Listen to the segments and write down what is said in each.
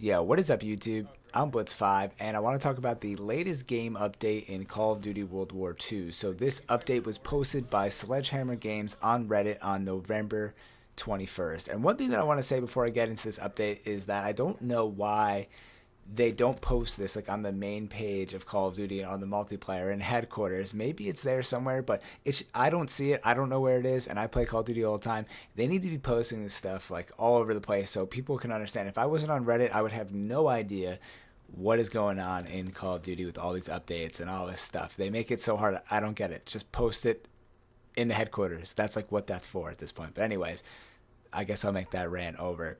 Yo, what is up, YouTube? I'm Blitz5, and I want to talk about the latest game update in Call of Duty WW2. So this update was posted by Sledgehammer Games on Reddit on November 21st. And one thing that I want to say before I get into this update is that I don't know why they don't post this like on the main page of Call of Duty and on the multiplayer and headquarters. Maybe it's there somewhere, but I don't see it. I don't know where it is, and I play Call of Duty all the time. They need to be posting this stuff like all over the place so people can understand. If I wasn't on Reddit, I would have no idea what is going on in Call of Duty with all these updates and all this stuff. They make it so hard. I don't get it. Just post it in the headquarters. That's like what that's for at this point. But anyways, I guess I'll make that rant over.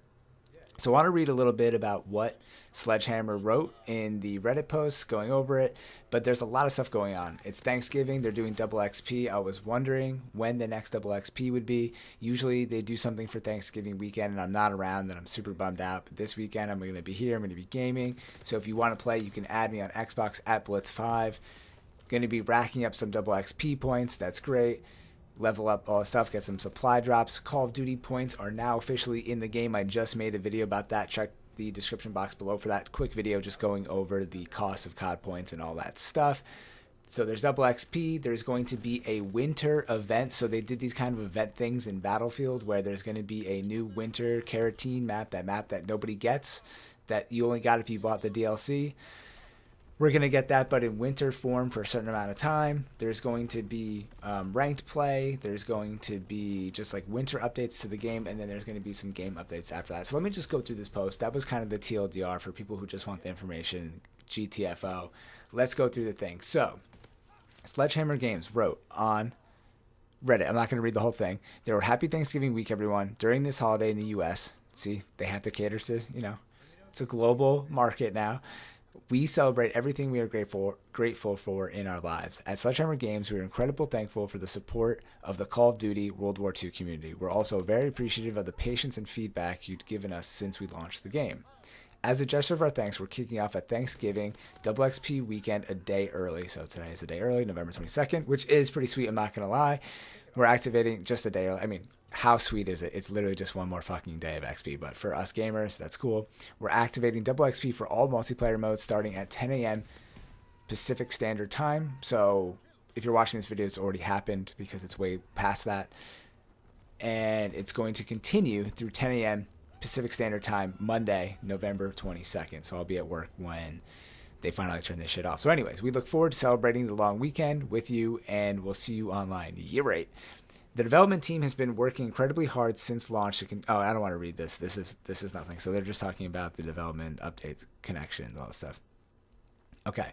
So I want to read a little bit about what Sledgehammer wrote in the Reddit post, going over it, but there's a lot of stuff going on. It's Thanksgiving, they're doing double XP. I was wondering when the next double XP would be. Usually they do something for Thanksgiving weekend and I'm not around, and I'm super bummed out. But this weekend I'm going to be here, I'm going to be gaming. So if you want to play, you can add me on Xbox at Blitz5. Going to be racking up some double XP points, that's great. Level up all the stuff, get some supply drops. Call of Duty points are now officially in the game. I just made a video about that. Check the description box below for that quick video just going over the cost of COD points and all that stuff. So there's double XP. There's going to be a winter event. So they did these kind of event things in Battlefield where there's going to be a new winter Carotene map that nobody gets, that you only got if you bought the DLC. We're going to get that, but in winter form for a certain amount of time. There's going to be ranked play. There's going to be just like winter updates to the game, and then there's going to be some game updates after that. So let me just go through this post. That was kind of the TLDR for people who just want the information, GTFO. Let's go through the thing. So Sledgehammer Games wrote on Reddit. I'm not going to read the whole thing. They were happy Thanksgiving week, everyone. During this holiday in the U.S., see, they have to cater to, it's a global market now. We celebrate everything we are grateful for in our lives. At Sledgehammer Games, we are incredibly thankful for the support of the Call of Duty WW2 community. We're also very appreciative of the patience and feedback you've given us since we launched the game. As a gesture of our thanks, we're kicking off a Thanksgiving double XP weekend a day early. So today is a day early, November 22nd, which is pretty sweet, I'm not going to lie. We're activating just a day early. I mean, how sweet is it? It's literally just one more fucking day of XP, but for us gamers, that's cool. We're activating double XP for all multiplayer modes starting at 10 a.m. Pacific Standard Time. So if you're watching this video, it's already happened because it's way past that. And it's going to continue through 10 a.m. Pacific Standard Time, Monday, November 22nd. So I'll be at work when they finally turn this shit off. So anyways, we look forward to celebrating the long weekend with you, and we'll see you online. You're right. The development team has been working incredibly hard since launch. I don't want to read this. This is nothing. So they're just talking about the development updates, connections, all that stuff. Okay,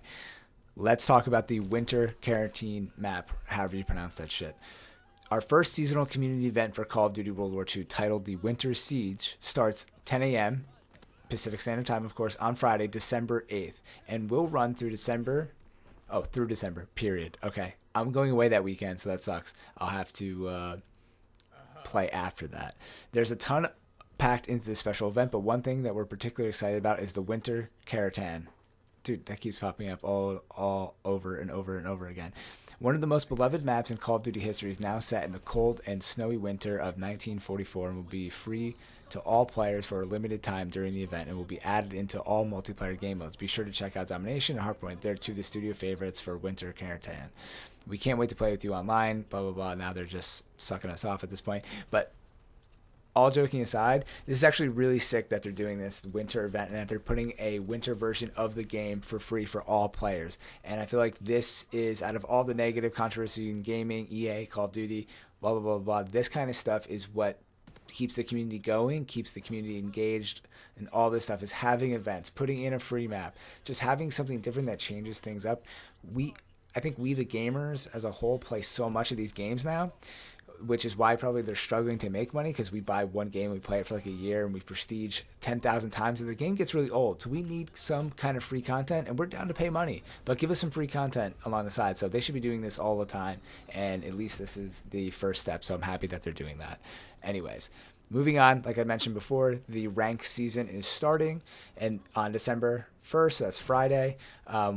let's talk about the Winter Carotene map, however you pronounce that shit. Our first seasonal community event for Call of Duty WW2, titled The Winter Siege, starts 10 a.m. Pacific Standard Time, of course, on Friday, December 8th, and will run through December. Oh, through December, period. Okay. I'm going away that weekend, so that sucks. I'll have to play after that. There's a ton packed into this special event, but one thing that we're particularly excited about is the Winter Carotene. Dude, that keeps popping up all over and over and over again. One of the most beloved maps in Call of Duty history is now set in the cold and snowy winter of 1944 and will be free to all players for a limited time during the event and will be added into all multiplayer game modes. Be sure to check out Domination and Hardpoint. They're two of the studio favorites for Winter Carotene. We can't wait to play with you online, blah, blah, blah. Now they're just sucking us off at this point. But all joking aside, this is actually really sick that they're doing this winter event and that they're putting a winter version of the game for free for all players. And I feel like this is, out of all the negative controversy in gaming, EA, Call of Duty, blah, blah, blah, blah, this kind of stuff is what keeps the community going, keeps the community engaged, and all this stuff is having events, putting in a free map, just having something different that changes things up. I think we, the gamers as a whole, play so much of these games now, which is why probably they're struggling to make money, because we buy one game, we play it for like a year, and we prestige 10,000 times, and the game gets really old. So we need some kind of free content, and we're down to pay money, but give us some free content along the side. So they should be doing this all the time, and at least this is the first step, so I'm happy that they're doing that. Anyways, Moving on, like I mentioned before, the rank season is starting, and on December 1st, that's Friday,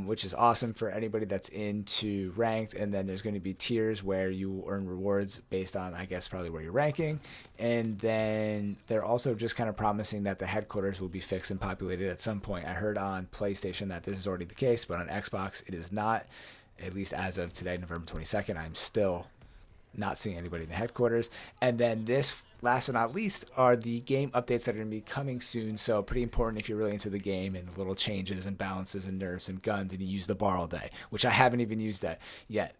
which is awesome for anybody that's into ranked. And then there's going to be tiers where you earn rewards based on, I guess, probably where you're ranking. And then they're also just kind of promising that the headquarters will be fixed and populated at some point. I heard on PlayStation that this is already the case, but on Xbox it is not. At least as of today, November 22nd, I'm still not seeing anybody in the headquarters. And then this, last but not least, are the game updates that are going to be coming soon. So pretty important if you're really into the game and little changes and balances and nerfs and guns, and you use the bar all day, which I haven't even used that yet.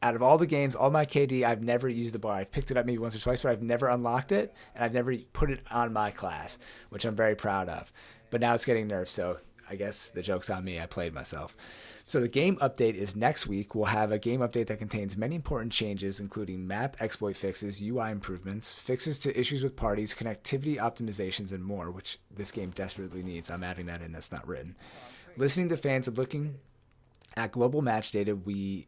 Out of all the games, all my KD, I've never used the bar. I've picked it up maybe once or twice, but I've never unlocked it, and I've never put it on my class, which I'm very proud of. But now it's getting nerfed, so I guess the joke's on me. I played myself. So the game update is next week. We'll have a game update that contains many important changes, including map exploit fixes, UI improvements, fixes to issues with parties, connectivity optimizations, and more, which this game desperately needs. I'm adding that in. That's not written. Listening to fans and looking at global match data, we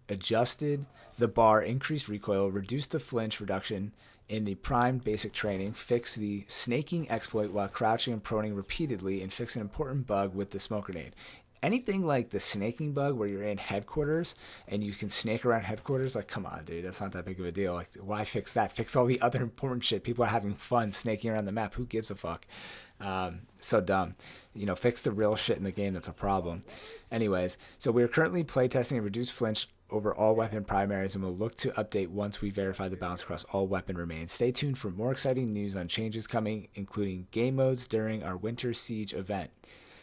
adjusted the bar, increased recoil, reduced the flinch reduction in the prime basic training, fixed the snaking exploit while crouching and proning repeatedly, and fixed an important bug with the smoke grenade. Anything like the snaking bug where you're in headquarters and you can snake around headquarters, like, come on, dude, that's not that big of a deal. Like, why fix that? Fix all the other important shit. People are having fun snaking around the map. Who gives a fuck? So dumb. Fix the real shit in the game that's a problem. Anyways, so we're currently playtesting a reduced flinch over all weapon primaries, and we'll look to update once we verify the balance across all weapon remains. Stay tuned for more exciting news on changes coming, including game modes during our Winter Siege event.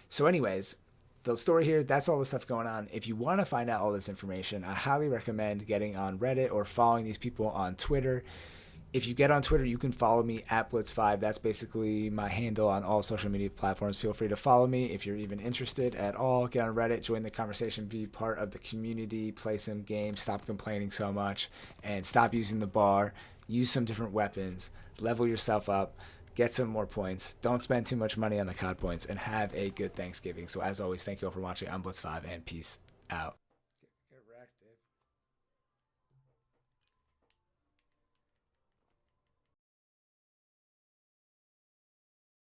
So anyways, the story here, that's all the stuff going on. If you want to find out all this information, I highly recommend getting on Reddit or following these people on Twitter. If you get on Twitter, you can follow me at Blitz5. That's basically my handle on all social media platforms. Feel free to follow me if you're even interested at all. Get on Reddit, join the conversation, be part of the community, play some games, stop complaining so much, and stop using the bar. Use some different weapons, level yourself up, get some more points. Don't spend too much money on the COD points, and have a good Thanksgiving. So as always, thank you all for watching. I'm Blitz5, and peace out.